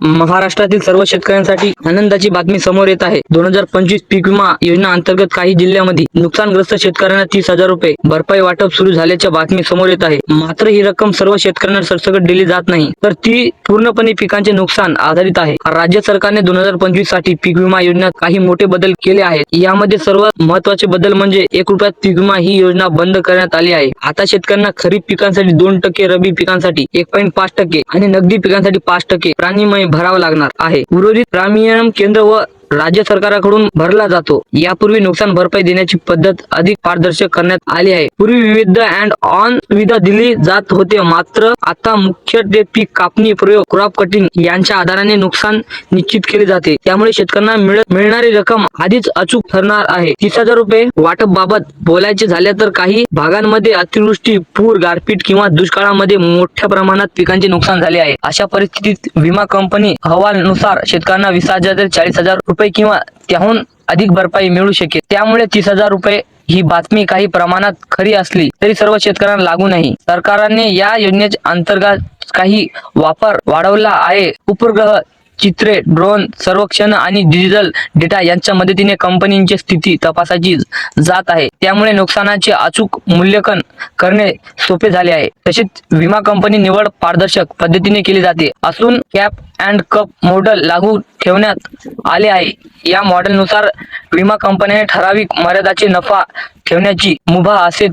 महाराष्ट्रातील सर्व शेतकऱ्यांसाठी आनंदाची बातमी समोर येत आहे। 2025 पीक विमा योजना अंतर्गत काही जिल्ह्यांमध्ये नुकसानग्रस्त शेतकऱ्यांना 30,000 रुपये भरपाई वाटप सुरू झाल्याच्या बातमी समोर येत आहे। मात्र ही रक्कम सर्व शेतकऱ्यांना सरसकट दिली जात नाही, तर ती पूर्णपणे पिकांचे नुकसान आधारित आहे। राज्य सरकारने 2025 साठी पीक विमा योजनेत काही मोठे बदल केले आहेत। यामध्ये सर्वात महत्त्वाचे बदल म्हणजे 1 रुपयात पीक विमा ही योजना बंद करण्यात आली आहे। आता शेतकऱ्यांना खरीप पिकांसाठी 2%, रब्बी पिकांसाठी 1.5% आणि नगदी पिकांसाठी 5% प्रीमियम भरावा लागणार आहे। उर्वरित प्रीमियम केंद्र व राज्य सरकाराकडून भरला जातो। यापूर्वी नुकसान भरपाई देण्याची पद्धत अधिक पारदर्शक करण्यात आली आहे। पूर्वी विविध अँड ऑन सुविधा दिली जात होते, मात्र आता मुख्यत्वे पीक कापणी, प्रयोग, क्रॉप कटिंग यांच्या आधाराने नुकसान निश्चित केले जाते। त्यामुळे शेतकऱ्यांना मिळणारी रक्कम आधीच अचूक ठरणार आहे। 30,000 रुपये वाटप बाबत बोलायचे झाले तर काही भागांमध्ये अतिवृष्टी, पूर, गारपीट किंवा दुष्काळामध्ये मोठ्या प्रमाणात पिकांचे नुकसान झाले आहे। अशा परिस्थितीत विमा कंपनी अहवालानुसार शेतकऱ्यांना 20,000 ते 40,000 रुपये किंवा त्याहून अधिक भरपाई मिळू शकेल। त्यामुळे 30,000 रुपये ही बातमी काही प्रमाणात खरी असली तरी सर्व शेतकऱ्यांना लागू नाही। सरकारने या योजनेच्या अंतर्गत काही वापर वाढवला आहे। उपग्रह चित्रे, ड्रोन सर्वेक्षण आणि डिजिटल डेटा यांच्या मदतीने कंपनीची स्थिती तपासली जात आहे। त्यामुळे नुकसानाचे अचूक मूल्यांकन करणे सोपे झाले आहे। तसेच विमा कंपनी निवड पारदर्शक पद्धतीने केली जाते असून कॅप अँड कप मॉडेल लागू ठेवण्यात आले आहे। या मॉडेलनुसार विमा कंपन्याने ठराविक मर्यादाचे नफा ठेवण्याची मुभा असते,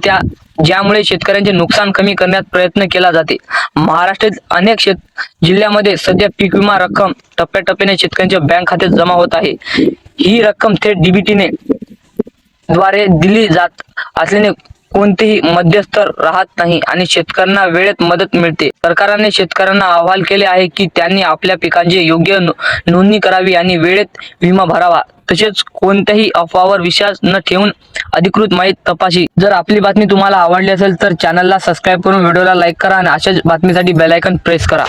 ज्यामुळे शेतकऱ्यांचे नुकसान कमी करण्यात प्रयत्न केला जाते। महाराष्ट्रातील अनेक जिल्ह्यांमध्ये सध्या पीक विमा रक्कम टप्प्याटप्प्याने शेतकऱ्यांच्या बँक खात्यात जमा होत आहे। ही रक्कम थेट डीबीटीने द्वारे दिली जात असल्याने कोणतेही मध्यस्थ राहत नाही आणि शेतकऱ्यांना वेळेत मदत मिळते। सरकारने शेतकऱ्यांना आवाहन केले आहे की त्यांनी आपल्या पिकांची योग्य नोंदणी करावी आणि वेळेत विमा भरावा। तसेच कोणत्याही अफवावर विश्वास न ठेवून अधिकृत माहिती तपासी। जर आपली बातमी तुम्हाला आवडली असेल तर चॅनलला सबस्क्राईब करून व्हिडिओला लाईक करा आणि अशाच बातमीसाठी बेल आयकॉन प्रेस करा।